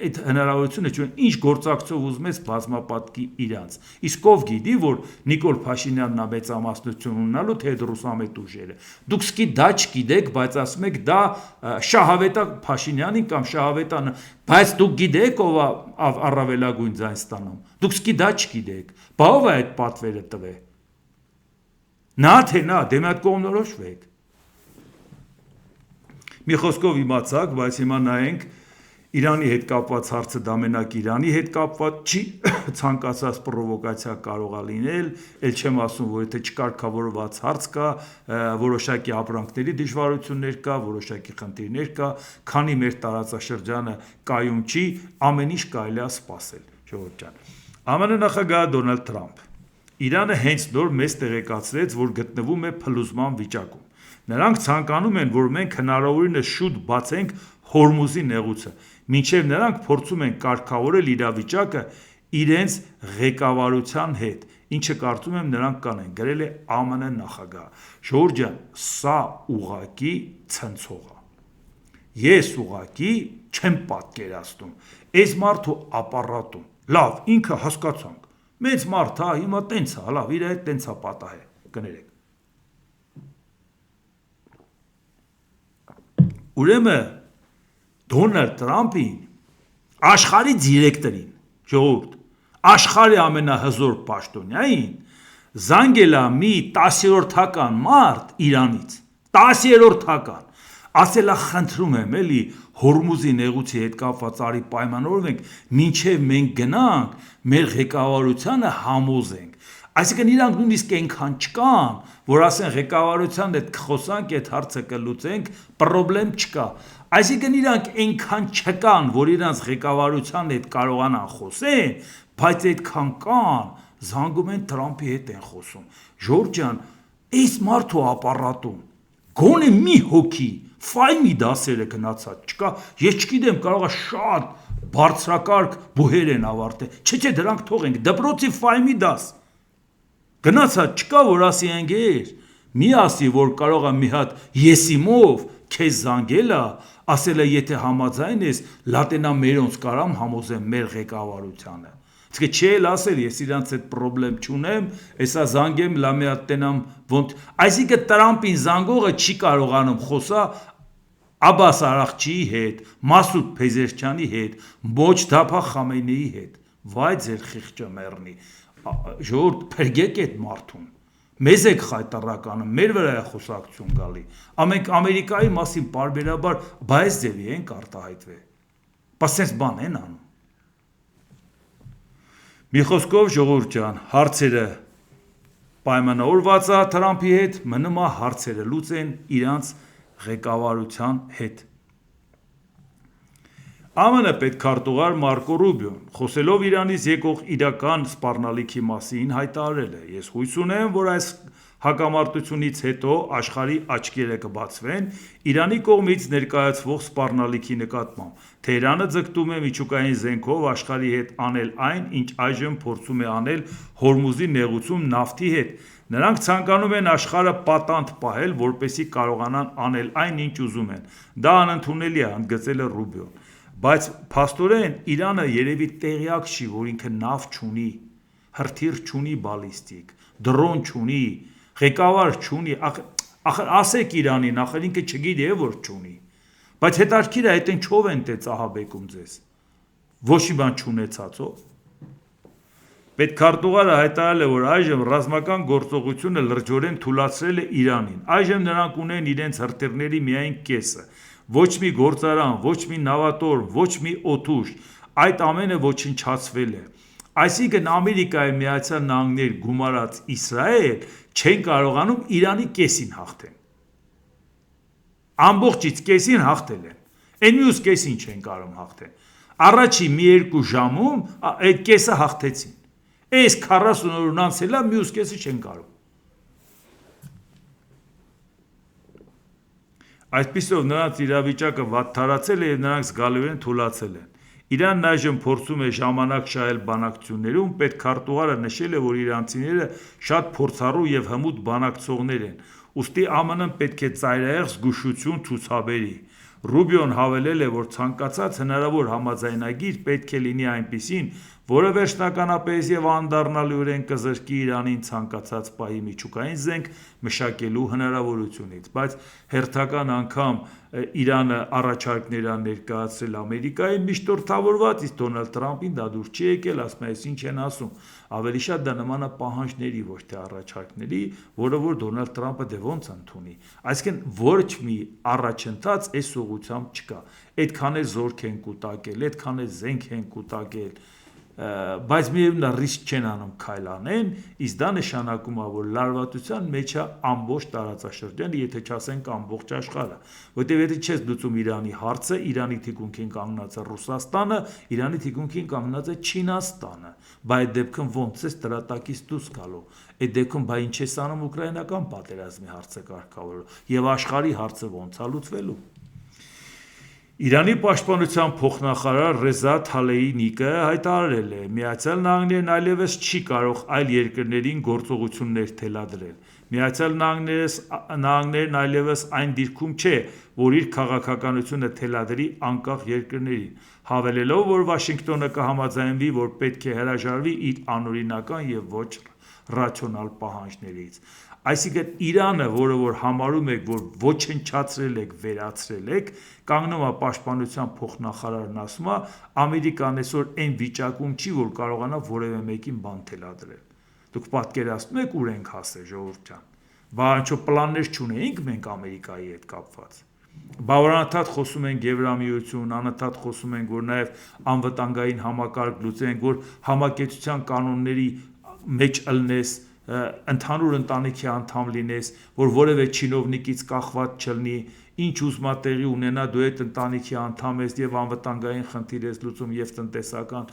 այդ հնարավորությունը չունեն, ինչ գործակցով ուզում ես բազմապատկի իրանց։ Իսկ ով գիտի, որ Նիկոլ Փաշինյանն է մեծամասնություն ունենալու, թե Ռուսամետ ուժերը։ Դուք սկի դա չգիտեք, բայց ասում եք դա շահավետ է Փաշինյանին կամ շահավետան, բայց դուք գիտեք ով է առավելագույն ձայն ստանում։ Դուք սկի դա չգիտեք։ Բա ով է այդ պատվերը տվե։ Նա թե նա, դե մի հատ կողմնորոշվեք։ Մի խոսքով իմացաք, բայց հիմա նայենք Իրանի հետ կապված հարցը դա մենակ Իրանի հետ կապված չի, ցանկացած պրովոկացիա կարող է լինել, ել չեմ ասում, որ եթե չկարգավորված հարց կա, որոշակի ապրանքների դժվարություններ կա, որոշակի խնդիրներ կա, քանի մեր տարածաշրջանը կայուն չի, ամեն ինչ կարելի է սպասել, ժողովուրդ ջան։ ԱՄՆ նախագահ Դոնալդ Թրամփ Իրանը հենց նոր մեզ տեղեկացրեց, որ գտնվում է փլուզման վիճակում։ Նրանք ցանկանում են, որ մենք հնարավորինս շուտ բացենք Հորմուզի նեղուցը, մինչև նրանք փորձում են կարգավորել իրավիճակը իրենց ղեկավարության հետ, ինչը կարծում եմ նրանք կանեն, գրել է ԱՄՆ նախագահը։ Ժողովուրդ ջան, սա ուղղակի ցնցող է։ Ես ուղղակի չեմ պատկերացնում։ Այս մարդու ապարատում, լավ, ինքը հասկացանք։ Մեծ մարդ է, հիմա տենց է, լավ, իր հետ տենց է պատահել, կներեք։ Ուրեմն Դոնալդ Թրամփին աշխարհի դիրեկտորին, ժողովուրդ, աշխարհի ամենահզոր պաշտոնյային զանգելա մի 10-րդական մարդ Իրանից, 10-րդական, ասելա խնդրում եմ էլի Հորմուզի նեղուցի հետ կապված արի պայմանավորվենք, մինչև մենք գնանք, մեր ղեկավարությանը համոզենք։ Այսինքն իրանք նույնիսկ այնքան չկան, որ ասեն ղեկավարության հետ կխոսանք, այդ հարցը կլուծենք, պրոբլեմ չկա։ Այսինքն իրանք այնքան չկան, որ իրանք ղեկավարության հետ կարողանան խոսեն, բայց այդքան կան, զանգում են Թրամփի հետ են խոսում։ Ժորժ ջան, այս մարդու ապարատում գոնե մի հոգի ֆայմի դասերը գնացած չկա, ես չգիտեմ, կարող է շատ բարձրակարգ բուհեր են ավարտել, չէ, դրանք թողենք, դպրոցի ֆայմի դաս գնացած չկա, որ ասի ընկեր, մի ասի, որ կարող է մի հատ եսիմով քեզ զանգել է, ասել է, եթե համաձայն ես, լատենա մերոնց կարամ համոզեմ մեր ղեկավարությանը։ Իսկ չի էլ ասել, ես իրանց այդ պրոբլեմ չունեմ, հեսա զանգեմ, լա մի հատ տենամ ոնց, այսինքն Տրամփին զանգողը չի կարողանում խոսա Աբաս Արաղչիի հետ, Մասուդ Փեզեշքյանի հետ, Մոջթաբա Խամենեի հետ, վայ ձեր խիղճը մեռնի, ժողովուրդ փրկեք այդ մարդուն, մեզ եք խայտարականում, մեր վրա է խոսակցություն գալի, ամենք Ամերիկայի մասին պարբերաբար բայես ձևի ենք արտահայտվել, պասենց բան են անում։ Մի խոսքով ժողովուրդ ջան, հարցերը պայմանավորված է Թրամփի հետ, մնում է հարցերը լուծեն իրանց ղեկավարության հետ։ ԱՄՆ պետքարտուղար Մարկո Ռուբիոն, խոսելով Իրանից եկող իրական սպառնալիքի մասին, հայտարարել է. Ես հույս ունեմ, որ այս հակամարտությունից հետո աշխարհի աչքերը կբացվեն Իրանի կողմից ներկայացվող սպառնալիքի նկատմամբ։ Թեհրանը ձգտում է միջուկային զենքով աշխարհի հետ անել այն, ինչ այժմ փորձում է անել Հորմուզի նեղուցում նավթի հետ։ Նրանք ցանկանում են աշխարհը պատանդ պահել, որպեսզի կարողանան անել այն, ինչ ուզում են։ Դա անընդունելի է, ընդգծել է Ռուբիոն։ Բայց փաստորեն Իրանը երևի տեղյակ չի, որ ինքը նավ չունի, հրթիռ չունի բալիստիկ, դրոն չունի, ղեկավար չունի, ախր ասեք Իրանին, ախր ինքը չգիտի որ չունի։ Բայց հետարքիր է, այդ ինչով են տե ծահաբեկում ձեզ։ Ոչ մի բան չունեցածով։ Պետքարտուղարը հայտարարել է, որ այժմ ռազմական գործողությունը լրջորեն թուլացրել է Իրանին։ Այժմ նրանք ունեն իրենց հրթիռների միայն կեսը։ Ոչ մի գործարան, ոչ մի նավատորմ, ոչ մի օդուժ, այդ ամենը ոչնչացվել է։ Այսինքն Ամերիկայի Միացյալ Նահանգներ գումարած Իսրայել չեն կարողանում Իրանի կեսին հաղթեն։ Ամբողջից կեսին հաղթել են։ Այն մյուս կեսին չեն կարող հաղթեն։ Առաջի մի երկու ժամում այդ կեսը հաղթեցին։ Այս 40 օրն անցել է, մյուս կեսը չեն կարող։ Այսպիսով նրանց իրավիճակը վատթարացել է և նրանք զգալիորեն թուլացել են։ Իրանն այժմ փորձում է ժամանակ շահել բանակցություններում, պետքարտուղարը նշել է, որ իրանցիները շատ փորձառու և հմուտ բանակցողներ են, ուստի ԱՄՆ-ն պետք է ծայրահեղ զգուշություն ցուցաբերի։ Ռուբիոն հավելել է, որ ցանկացած հնարավոր համաձայնագիր պետք է լինի այնպիսին, որը վերջնականապես և անդառնալիորեն կզրկի Իրանին ցանկացած պահի միջուկային զենք մշակելու հնարավորությունից, բայց հերթական անգամ Իրանը առաջարկներ է ներկայացրել Ամերիկային միշտորդավորված, իսկ Դոնալդ Թրամփին դա դուր չի եկել, ասում է, այսինչ են ասում, ավելի շատ դա նման է պահանջների, ոչ թե առաջարկների, որը որ Դոնալդ Թրամփը դե ոնց ընդունի։ Այսինքն ոչ մի առաջընթաց այս ուղղությամբ չկա։ Այդքան է զորք են կուտակել, այդքան է զենք են կուտակել, բայց միևնույն է ռիսկ չեն անում քայլ անեն, իսկ դա նշանակում է, որ լարվածության մեջ է ամբողջ տարածաշրջանը, եթե չասենք ամբողջ աշխարհը, որտեղ եթե չես լուծում Իրանի հարցը, Իրանի թիկունքին կանգնած է Ռուսաստանը, Իրանի թիկունքին կանգնած է Չինաստանը, բայց այդ դեպքում ոնց է դրա տակից դուրս գալու։ Այդ դեպքում բա ինչ ես անում ուկրաինական պատերազմի հարցը կարգավորելու եւ աշխարհի հարցը ոնց է լուծվելու։ Իրանի պաշտպանության փոխնախարար Ռեզա Թալեյնիկը հայտարարել է. Միացյալ Նահանգներն այլևս չի կարող այլ երկրներին գործողություններ թելադրել։ Միացյալ Նահանգներն այլևս այն դիրքում չէ, որ իր քաղաքականությունը թելադրի անկախ երկրներին, հավելելով, որ Վաշինգտոնը կհամաձայնվի, որ պետք է հրաժարվի իր անօրինական եւ ոչ ռացիոնալ պահանջներից։ Այսինքն Իրանը, որը որ համարում եք, որ ոչնչացրել եք, վերացրել եք, կանգնում է պաշտպանության փոխնախարարն ասում է, Ամերիկան այսօր այն վիճակում չի, որ կարողանա որևէ մեկին բան թելադրել։ Դուք պատկերացնում եք ուր ենք հասել, ժողովուրդ ջան։ Բա ինչու պլաններ չունեինք մենք Ամերիկայի հետ կապված։ Բա որ անընդհատ խոսում ենք Եվրամիություն, անընդհատ խոսում ենք, որ նաև անվտանգային համակարգ լուծենք, որ համակեցության կանոնների մեջ ըլնես, ընդհանուր ընտանիքի անդամ լինես, որ որևէ չինովնիկից կախված չլինի, ինչ ուզմա տեղի ունենա, դու այդ ընտանիքի անդամ ես եւ անվտանգային խնդիր ես լուծում եւ տնտեսական,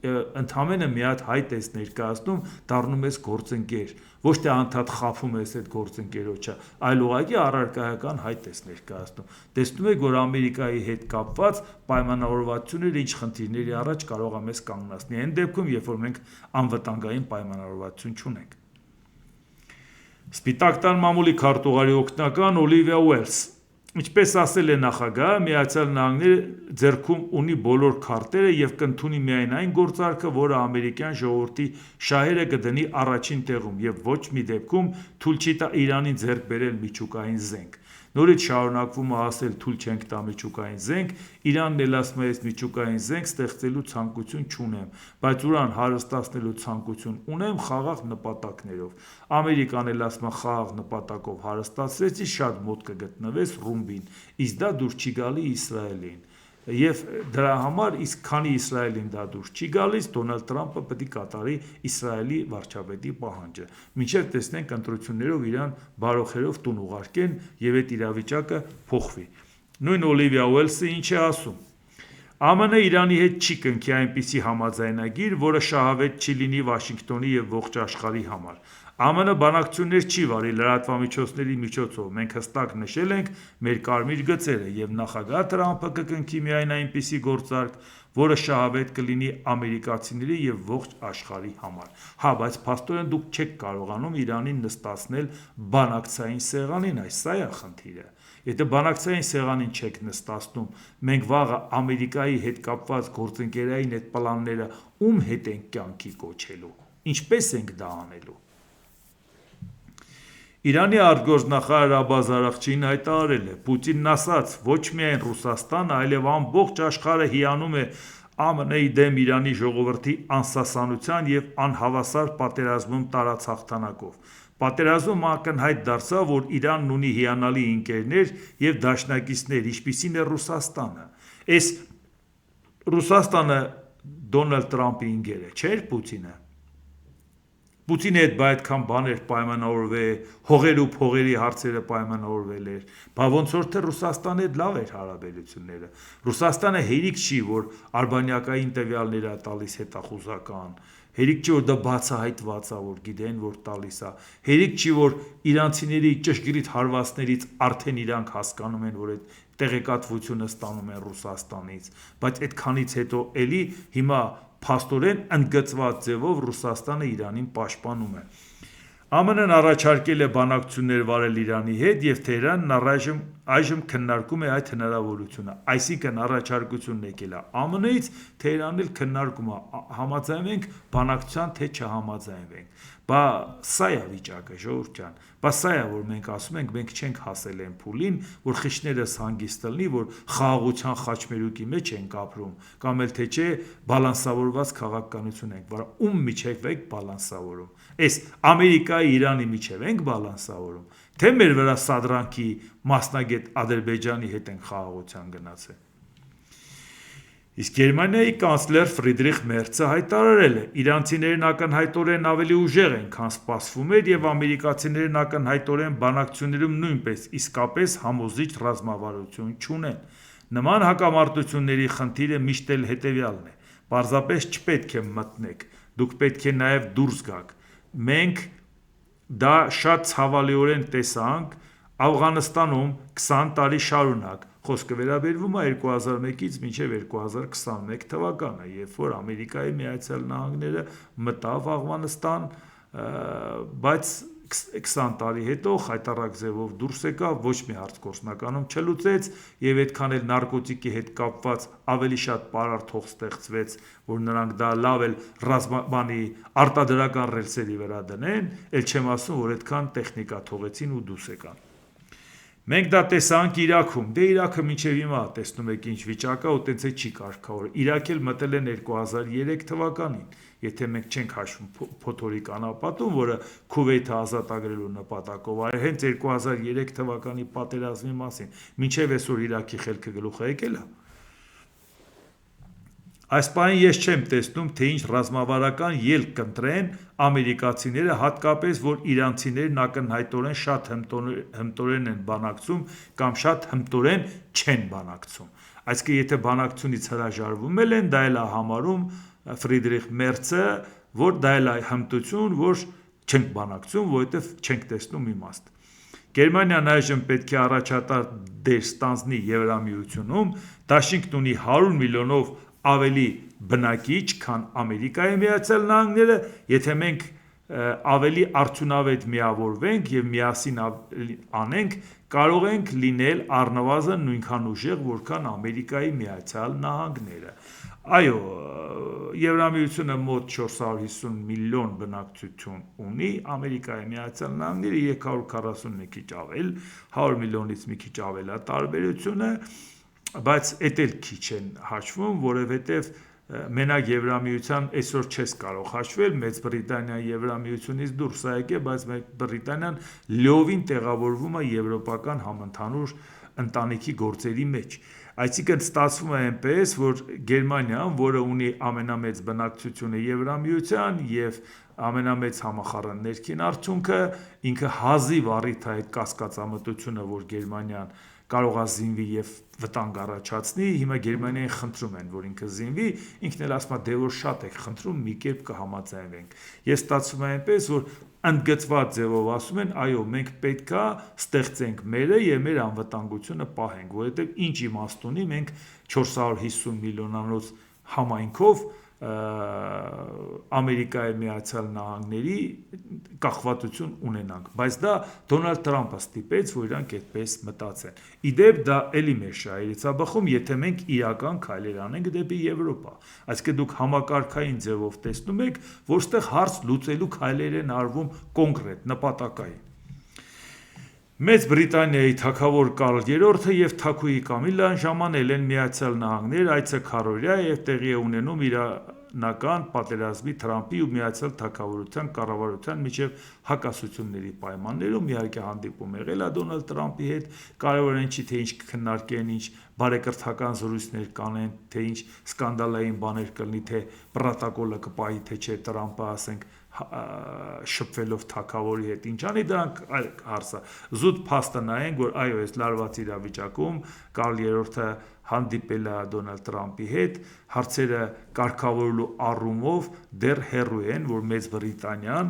ընդհանրապես մի հատ հայտ ես ներկայացնում, դառնում ես գործընկեր, ոչ թե անդադ խափում ես այդ գործընկերոջը, այլ ուղղակի առարկայական հայտ ես ներկայացնում։ Տեսնում եք, որ Ամերիկայի հետ կապված պայմանավորվածությունները ինչ խնդիրների առաջ կարող է մեզ կանգնեցնել, այն դեպքում, երբ որ մենք անվտանգային պայմանավորվածություն չունենք։ Սպիտակ տան մամուլի քարտուղարի օգնական Օլիվիա Ուելս. Ինչպես ասել է նախագահը, Միացյալ Նահանգները ձեռքում ունի բոլոր քարտերը եւ կընդունի միայն այն գործարքը, որը ամերիկյան ժողովրդի շահերը կդնի առաջին տեղում եւ ոչ մի դեպքում թույլ չի տա Իրանին ձեռք բերել միջուկային զենք։ Նորից շարունակվում է ասել թույլ չենք տա միջուկային զենք, Իրանն էլ ասում է, ես միջուկային զենք ստեղծելու ցանկություն չունեմ, բայց ուրան հարստացնելու ցանկություն ունեմ խաղաղ նպատակներով։ Ամերիկան էլ ասում է խաղաղ նպատակով հարստացրեցի, շատ մոտ կգտնվես ռումբին, իսկ դա դուր չի գալի Իսրայելին։ Եվ դրա համար, իսկ քանի Իսրայելին դա դուր չի գալիս, Դոնալդ Թրամփը պետք է կատարի Իսրայելի վարչապետի պահանջը։ Մինչև տեսնենք ընտրություններով իրան բարոխերով տուն ուղարկեն եւ այդ իրավիճակը փոխվի։ Նույն Օլիվիա Ուելսը ինչ է ասում։ ԱՄՆ-ը Իրանի հետ չի կնքի այնպիսի համաձայնագիր, որը շահավետ չի լինի Վաշինգտոնի եւ ողջ աշխարհի համար։ ԱՄՆ բանակցություններ չի վարի լրատվամիջոցների միջոցով, մենք հստակ նշել ենք մեր կարմիր գծերը եւ նախագահ Թրամփը կկնքի միայն այնպիսի գործարք, որը շահավետ կլինի ամերիկացիների եւ ողջ աշխարհի համար։ Հա, բայց փաստորեն դուք չեք կարողանում Իրանին նստացնել բանակցային սեղանին, այս սա է խնդիրը։ Եթե բանակցային սեղանին չեք նստացնում, մենք վաղը Ամերիկայի հետ կապված գործընկերային այդ պլանները ում հետ ենք կյանքի կոչելու։ Ինչպես ենք դա անելու։ Իրանի արտգործնախարար Աբբաս Արաղչին հայտարարել է. Պուտինն ասաց, ոչ միայն Ռուսաստանը, այլև ամբողջ աշխարհը հիանում է ԱՄՆ-ի դեմ Իրանի ժողովրդի անսասանության և անհավասար պատերազմում տարած հաղթանակով։ Պատերազմում ակնհայտ դարձավ, որ Իրանն ունի հիանալի ընկերներ և դաշնակիցներ, ինչպիսին է Ռուսաստանը։ Էս Ռուսաստանը Դոնալդ Տրամփի ընկերը չէր Պուտինը։ Պուտինի հետ այդքան բաներ պայմանավորվել, հողեր ու փողերի հարցերը պայմանավորվել էր, բա ոնց որ թե Ռուսաստանի հետ լավ էր հարաբերությունները։ Ռուսաստանը հերիք չի, որ արբանյակային տվյալներ է տալիս հետախուզական, հերիք չի, որ դա բացահայտված է, որ գիտեն, որ տալիս է, հերիք չի, որ իրանցիների ճշգրիտ հարվածներից արդեն իրանք հասկանում են, որ այդ տեղեկատվությունը ստանում են Ռուսաստանից, բայց այդքանից հետո էլի հիմա փաստորեն ընդգծված ձևով Ռուսաստանը Իրանին պաշտպանում է։ ԱՄՆ-ն առաջարկել է բանակցություններ վարել Իրանի հետ և Թեհրանն այժմ քննարկում է այդ հնարավորությունը, այսինքն առաջարկությունն եկել է ԱՄՆ-ից, Թեհրանն էլ քննարկում է համաձայնվենք բանակցության, թե չհամաձայնվենք։ Բա սա է վիճակը, ժողովուրդ ջան, բա սա է, որ մենք ասում ենք, մենք չենք հասել այն փուլին, որ խիչներս հանգիստ լինի, որ խաղաղության խաչմերուկի մեջ ենք ապրում, կամ էլ թե չէ բալանսավորված քաղաքականություն ենք, որ ում միջև ենք բալանսավորում։ Էս Ամերիկայի Իրանի միջև ենք բալանսավորում, թե մեր վրա սադրանքի մասնագետ Ադրբեջանի հետ ենք խաղաղության գնացել։ Իսկ Գերմանիայի կանցլեր Ֆրիդրիխ Մերցը հայտարարել է. իրանցիներն ակնհայտորեն ավելի ուժեղ են, քան սպասվում էր, և ամերիկացիներն ակնհայտորեն բանակցություններում նույնպես իսկապես համոզիչ ռազմավարություն չունեն։ Նման հակամարտությունների խնդիրը միշտ էլ հետևյալն է. պարզապես չպետք է մտնեք, դուք պետք է նաև դուրս գաք։ Մենք դա շատ ցավալիորեն տեսանք Աֆղանստանում 20 տարի շարունակ, խոսքը վերաբերվում է 2001-ից մինչև 2021 թվականը, երբ որ Ամերիկայի Միացյալ Նահանգները մտավ Աֆղանստան, բայց 20 տարի հետո խայտառակ ձևով դուրս եկավ, ոչ մի հարց գործնականում չլուծեց և այդքան էլ նարկոտիկի հետ կապված ավելի շատ պարարտ հող ստեղծվեց, որ նրանք դա լավ էլ ռազմաբանի արտադրական ռելսերի վրա դնեն, էլ չեմ ասում, որ այդքան տեխնիկա թողեցին ու դուրս եկան։ Մենք դա տեսանք Իրաքում, դե Իրաքը մինչև հիմա տեսնում եք ինչ վիճակ է, ու տենց է չի կարգավորել։ Իրաք էլ մտել են 2003 թվականին, եթե մենք չենք հաշվում փոթորիկ անապատում, որը Քուվեյթը ազատագրելու նպատակով այլ հենց 2003 թվականի պատերազմի մասին, մինչև այսօր Իրաքի խելքը գլուխ է եկել է։ Այս պահին ես չեմ տեսնում, թե ինչ ռազմավարական ելք կընտրեն ամերիկացիները, հատկապես, որ իրանցիներն ակնհայտորեն շատ հմտորեն են բանակցում կամ շատ հմտորեն չեն բանակցում։ Այսինքն, եթե բանակցությունից հրաժարվում են, դա էլ է համարում Ֆրիդրիխ Մերցը, որ դա էլ է հմտություն, որ չենք բանակցում, որովհետև չենք տեսնում իմաստ։ Գերմանիան այժմ պետք է առաջատար դեր ստանձնի Եվրամիությունում, դաշինքն ունի 100 միլիոնով ավելի բնակիչ, քան Ամերիկայի Միացյալ Նահանգները, եթե մենք ավելի արդյունավետ միավորվենք և միասին անենք, կարող ենք լինել առնվազն նույնքան ուժեղ, որքան Ամերիկայի Միացյալ Նահանգները։ Այո, Եվրամիությունը մոտ 450 միլիոն բնակչություն ունի, Ամերիկայի Միացյալ Նահանգները 340 մի քիչ ավել, 100 միլիոնից մի քիչ ավել է տարբերությունը, բայց էդ էլ քիչ են հաշվում, որովհետև մենակ Եվրամիության այսօր չես կարող հաշվել, Մեծ Բրիտանիան Եվրամիությունից դուրս է եկել, բայց Մեծ Բրիտանիան լիովին տեղավորվում է եվրոպական համընդհանուր ընտանիքի գործերի մեջ։ Այսինքն ստացվում է այնպես, որ Գերմանիան, որը ունի ամենամեծ բնակչությունը Եվրամիության և ամենամեծ համախառն ներքին արդյունքը, ինքը հազիվ առիթ է այդ կասկածամտությունը, որ Գերմանիան կարող է զինվի և վտանգ առաջացնի, հիմա Գերմանիային խնդրում են, որ ինքը զինվի, ինքն էլ ասում է, դե որ շատ եք խնդրում, մի կերպ կհամաձայնվենք։ Ես ստացվում է այնպես, որ ընդգծված ձևով ասում են, այո, մենք պետք է ստեղծենք մերը և մեր անվտանգությունը պահենք, որովհետև ինչ իմաստ ունի մենք 450 միլիոնանոց համայնքով Ամերիկայի Միացյալ Նահանգների կախվածություն ունենանք, բայց դա Դոնալդ Տրամփը ստիպեց, որ իրանք այդպես մտածեն։ Իդեպ դա էլի մեր շահերից է բխում, եթե մենք իրական քայլեր անենք դեպի Եվրոպա։ Այսինքն դուք համակարգային ձևով տեսնում եք, որ ստեղ հարց լուծելու քայլեր են արվում կոնկրետ, նպատակային։ Մեծ Բրիտանիայի թագավոր Կարլ III-ը և թագուհի Կամիլան ժամանել են Միացյալ Նահանգներ, այցը քառօրյա և տեղի է ունենում իրանական պատերազմի, Թրամփի ու Միացյալ Թագավորության կառավարության միջև հակասությունների պայմաններում, իհարկե հանդիպում եղել է Դոնալդ Տրամփի հետ, կարևոր այն չի, թե ինչ քննարկեն, ինչ բարեկրթական զրույցներ կանեն, թե ինչ սկանդալային բաներ կլինի, թե պրոտոկոլը կպահի, թե չէ, Տրամփը, ասենք, շփվելով թագավորի հետ ինչ անի, դրանք այլ հարց է, զուտ փաստը նայենք, որ այո, այս լարված իրավիճակում Կարլ III-ը հանդիպել է Դոնալդ Տրամփի հետ, հարցերը կարգավորելու առումով դեռ հեռու են, որ Մեծ Բրիտանիան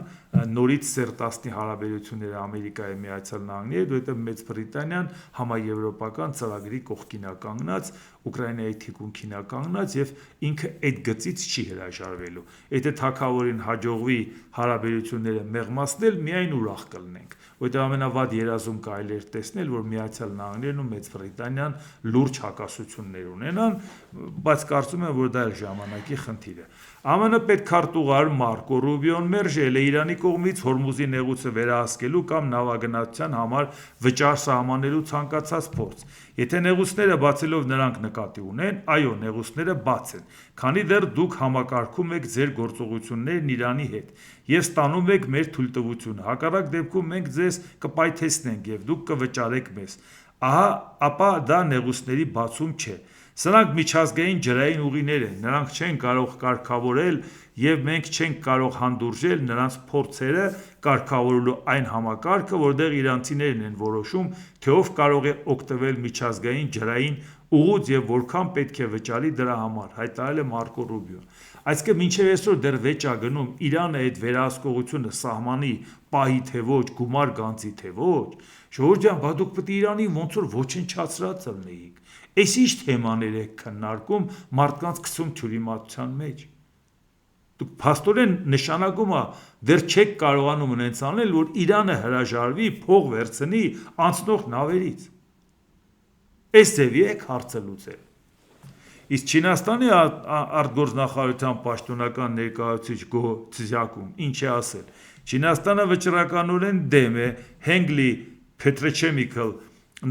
նորից սերտացնի հարաբերությունները Ամերիկայի Միացյալ Նահանգների հետ, որովհետև Մեծ Բրիտանիան համաեվրոպական ծրագրի կողքին է կանգնած, Ուկրաինայի թիկունքին է կանգնած և ինքը այդ գծից չի հրաժարվելու։ Եթե թագավորին հաջողվի հարաբերությունները մեղմացնել, միայն ուրախ կլինենք, որովհետև ամենավատ երազում կարելի էր տեսնել, որ Միացյալ Նահանգներն ու Մեծ Բրիտանիան լուրջ հակասություններ ունենան, բայց կարծում եմ, որ դա էլ ժամանակի խնդիր է։ ԱՄՆ պետքարտուղար Մարկո Ռուբիոն մերժել է Իրանի կողմից Հորմուզի նեղուցը վերահսկելու կամ նավագնացության համար վճար սահմանելու ցանկացած փորձ։ Եթե նեղուցները բացելով նրանք նկատի ունեն, այո, նեղուցները բաց են, քանի դեռ դուք համակարգում եք ձեր գործողություններն Իրանի հետ և ստանում եք մեր թույլտվությունը, հակառակ դեպքում մենք ձեզ կպայթեցնենք և դուք կվճարեք մեզ, ապա դա նեղուցների բացում չէ։ Սրանք միջազգային ջրային ուղիներ են, նրանք չեն կարող կարգավորել և մենք չենք կարող հանդուրժել նրանց փորձերը կարգավորելու այն համակարգը, որտեղ իրանցիներն են որոշում, թե ով կարող է օգտվել միջազգային ջրային ուղուց և որքան պետք է վճարի դրա համար, հայտարարել է Մարկո Ռուբիոն։ Այսինքն մինչև այսօր դեռ վեճ է գնում Իրանը այդ վերահսկողությունը սահմանի պահի թե ոչ, գումար գանձի թե ոչ, ժողովուրդ ջան, բա դուք պետք է Իրանին ոնց որ ոչնչացրած ելնեիք, այս ինչ թեմաներ եք քննարկում մարդկանց գցում թյուրիմացության մեջ։ Դուք փաստորեն նշանակում է դեռ չեք կարողանում ունենց անել, որ Իրանը հրաժարվի, փող վերցնի անցնող նավերից։ Այս ձևի եք հարցը լուծել։ Իսկ Չինաստանի արտգործնախարարության պաշտոնական ներկայացուցիչ Գո Ցզյակում ինչ է ասել։ Չինաստանը վճռականորեն դեմ է Hengli Petrochemical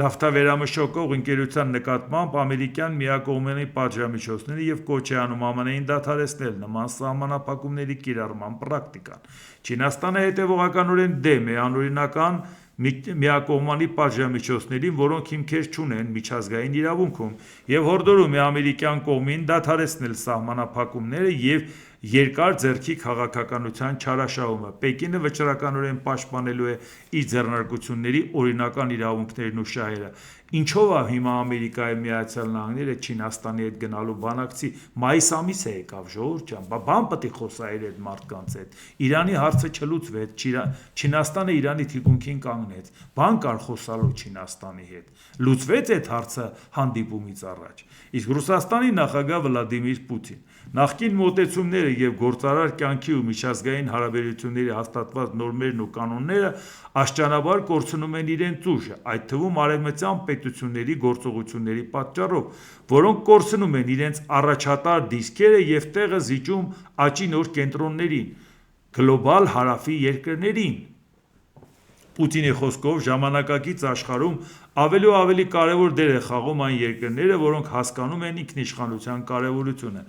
նավթավերամշակող ընկերության նկատմամբ ամերիկյան միակողմանի պատժամիջոցների և կոչ է անում ԱՄՆ-ին դադարեցնել նման սահմանափակումների կիրառման պրակտիկան։ Չինաստանը հետևողականորեն դեմ է անօրինական միակողմանի պատժամիջոցներին, որոնք հիմքեր չունեն միջազգային իրավունքում, և հորդորում է ամերիկյան կողմին դադարեցնել սահմանափակումները և երկար ձեռքի քաղաքականության չարաշահումը։ Պեկինը վճռականորեն պաշտպանելու է իր ձեռնարկությունների օրինական իրավունքներն ու շահերը։ Ինչով է հիմա Ամերիկայի Միացյալ Նահանգները Չինաստանի հետ գնալու բանակցի, մայիս ամիս է եկավ, ժողովուրդ ջան, բան պետք է խոսա իր այդ մարդկանց հետ։ Իրանի հարցը չլուծվեց, Չինաստանը Իրանի թիկունքին կանգնեց, բան կար խոսալու Չինաստանի հետ։ Լուծվեց այդ հարցը հանդիպումից առաջ։ Իսկ Ռուսաստանի նախագահ Վլադիմիր Պուտին նախկին մոտեցումները և գործարար կյանքի ու միջազգային հարաբերությունների հաստատված նորմերն ու կանոնները աստիճանաբար կորցնում են իրենց ուժը, այդ թվում արևմտյան պետությունների գործողությունների պատճառով, որոնք կորցնում են իրենց առաջատար դիրքերը և տեղը զիջում աճի նոր կենտրոններին՝ գլոբալ հարավի երկրներին։ Պուտինի խոսքով ժամանակակից աշխարհում ավելի ու ավելի կարևոր դեր է խաղում այն երկրները, որոնք հասկանում են ինքնիշխանության կարևորությունը։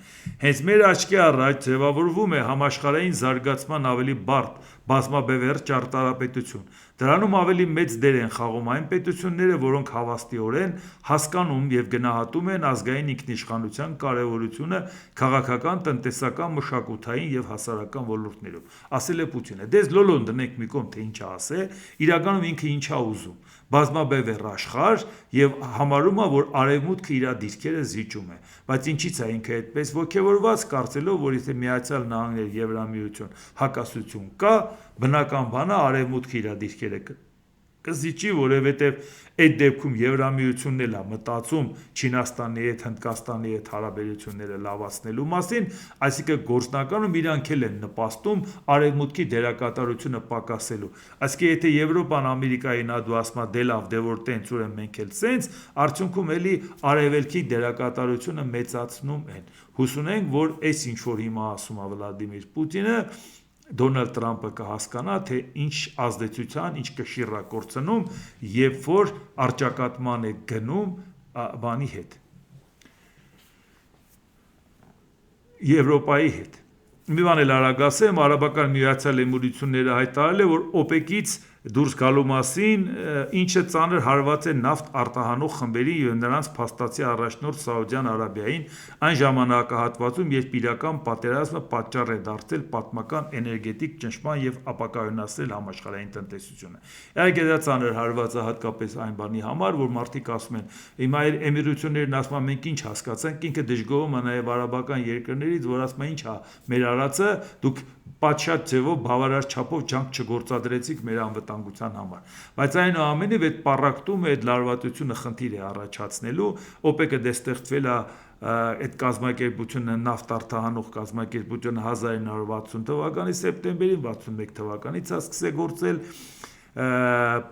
Հենց մեր աչքի առաջ ձևավորվում է համաշխարհային զարգացման ավելի բարդ, բազմաբևեռ ճարտարապետություն։ Դրանում ավելի մեծ դեր են խաղում այն պետությունները, որոնք հավաստիորեն հասկանում և գնահատում են ազգային ինքնիշխանության կարևորությունը քաղաքական, տնտեսական, մշակութային և հասարակական ոլորտներում, ասել է Պուտինը։ Դες լոլոն դնենք մի կողմ, թե ինչ է ասել, իրականում ինքը ինչ է ուզում։ Բազմաբևեռ աշխարհ և համարում է, որ արևմուտքը իր դիրքերը զիջում է, բայց ինչի՞ց է ինքը այդպես ոգևորված, կարծելով, որ եթե Միացյալ Նահանգներ, Եվրամիություն, հակասություն կա, բնական բան է արևմուտքը իր դիրքերը կզիջի, որովհետև այդ դեպքում Եվրամիությունն էլ է մտածում Չինաստանի հետ, Հնդկաստանի հետ հարաբերությունները լավացնելու մասին, այսինքն գործնականում իրանք էլ են նպաստում արևմուտքի դերակատարությունը պակասելու։ Այսինքն եթե Եվրոպան Ամերիկային դու ասում ես դե լավ, դե որ տենց, ուրեմն մենք էլ սենց, արդյունքում էլի արևելքի դերակատարությունը մեծացնում են։ Հուսունենք, որ այս ինչ որ հիմա ասում է Վլադիմիր Պուտինը, Դոնալդ Թրամփը կհասկանա, թե ինչ ազդեցության, ինչ կշիռ է կորցնում, երբ որ առճակատման է գնում բանի հետ, Եվրոպայի հետ։ Մի բան էլ արագ ասեմ, Արաբական Միացյալ Էմիրությունները հայտարարել է, որ OPEC-ից դուրս գալու մասին, ինչը ծանր հարված է նավթ արտահանող խմբերին և նրանց փաստացի առաջնորդ Սաուդյան Արաբիային այն ժամանակահատվածում, երբ իրական պատերազմը պատճառ է դարձել պատմական էներգետիկ ճնշման և ապակայունացրել համաշխարհային տնտեսությունը։ Իհարկե դա ծանր հարված է հատկապես այն բանի համար, որ մարդիկ ասում են, հիմա Էմիրություններն ասում են, մենք ինչ հասկացանք, ինքը դժգոհում է նաև արաբական երկրներից, որ ասում է, ինչ է մեր արածը, դուք պատշաճ ձևով բավարար չափով ջանք չգործադրեցիք մեր անվտանգության համար։ Բայց այնուամենայնիվ այդ պառակտումը, այդ լարվածությունը խնդիր է առաջացնելու, OPEC-ը դե ստեղծվել է այդ կազմակերպությունը նավթ արտահանող կազմակերպությունը 1960 թվականի սեպտեմբերին, 61 թվականից է սկսել գործել,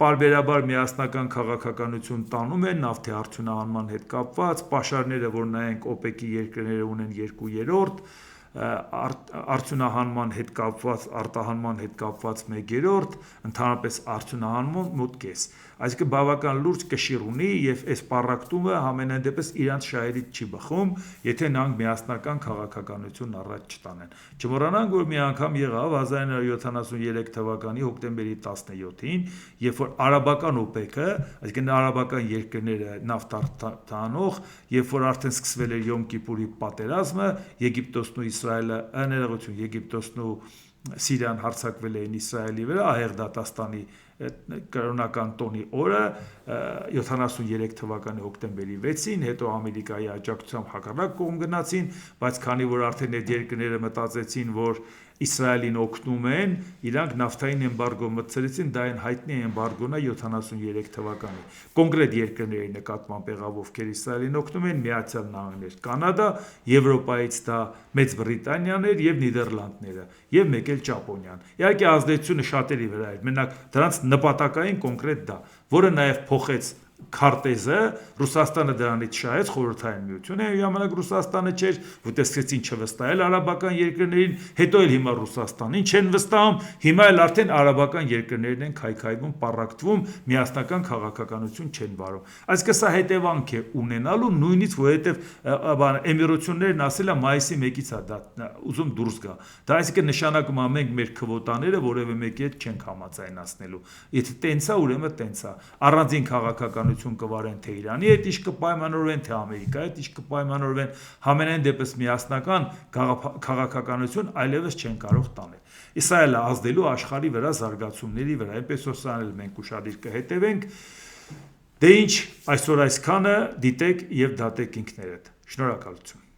պարբերաբար միասնական քաղաքականություն տանում են նավթի արդյունահանման հետ կապված, պաշարները, որ նայենք OPEC-ի երկրները ունեն 2/3, արդյունահանման հետ կապված, արտահանման հետ կապված 1/3, ընդհանրապես արդյունահանման մոտ կես։ Այսինքն բավական լուրջ կշիռ ունի եւ այս պառակտումը համենայն դեպս իրանց շահերից չի բխում, եթե նրանք միասնական քաղաքականություն առաջ չտանեն։ Չմոռանանք, որ մի անգամ եղավ 1973 թվականի հոկտեմբերի 17-ին, երբ որ արաբական OPEC-ը, այսինքն արաբական երկրները նավթ արտահանող, երբ որ արդեն սկսվել էր Յոմ Կիպուրի պատերազմը, Եգիպտոսն ու Իսրայելը, ներողություն, Եգիպտոսն ու Սիրիան հարձակվել էին Իսրայելի վրա, ահեղ դատաստանի կրոնական տոնի օրը 73 թվականի հոկտեմբերի 6-ին, հետո Ամերիկայի աջակցությամբ հակառակ կողմ գնացին, բայց քանի որ արդեն այդ երկրները մտածեցին, որ Իսրայելին օգնում են, իրանք նավթային էմբարգո մտցրեցին, դա այն հայտնի էմբարգոն է 73 թվականի։ Կոնկրետ երկրների նկատմամբ եղավ, ովքեր Իսրայելին օգնում են, Միացյալ Նահանգներ, Կանադա, Եվրոպայից դա Մեծ Բրիտանիան էր եւ Նիդերլանդները, եւ մեկ էլ Ճապոնիան։ Իհարկե ազդեցությունը շատերի վրա էր, մենակ դրանց նպատակային կոնկրետ դա, որը նաեւ փոխեց քարտեզը, Ռուսաստանը դրանից շահեց խորհրդային միությունը, այն ժամանակ Ռուսաստանը չէր, որտեղ սկսեցին չվստահել արաբական երկրներին, հետո էլ հիմա Ռուսաստանին չեն վստահում, հիմա էլ արդեն արաբական երկրներն են քայքայվում, պառակտվում, միասնական քաղաքականություն չեն վարում։ Այսինքն սա հետևանք է ունենալու, նույնիսկ որովհետև Էմիրություններն ասել է մայիսի 1-ից է դա ուզում դուրս գա։ Դա այսինքն նշանակում է մենք մեր քվոտաները որևէ մեկի հետ չենք համաձայնացնելու։ Եթե տենց է, ուրեմն տենց է։ Առանձին քաղաքականություն կվարեն թե Իրանի հետ ինչ կպայմանավորվեն, թե Ամերիկայի հետ ինչ կպայմանավորվեն, համենայն դեպս միասնական քաղաքականություն այլևս չեն կարող տանել։ Իսրայելը ազդելու աշխարհի վրա զարգացումների վրա, այնպես որ սրան էլ մենք ուշադիր կհետևենք։ Դե ինչ, այսօր այսքանը, դիտեք եւ դատեք ինքներդ։ Շնորհակալություն։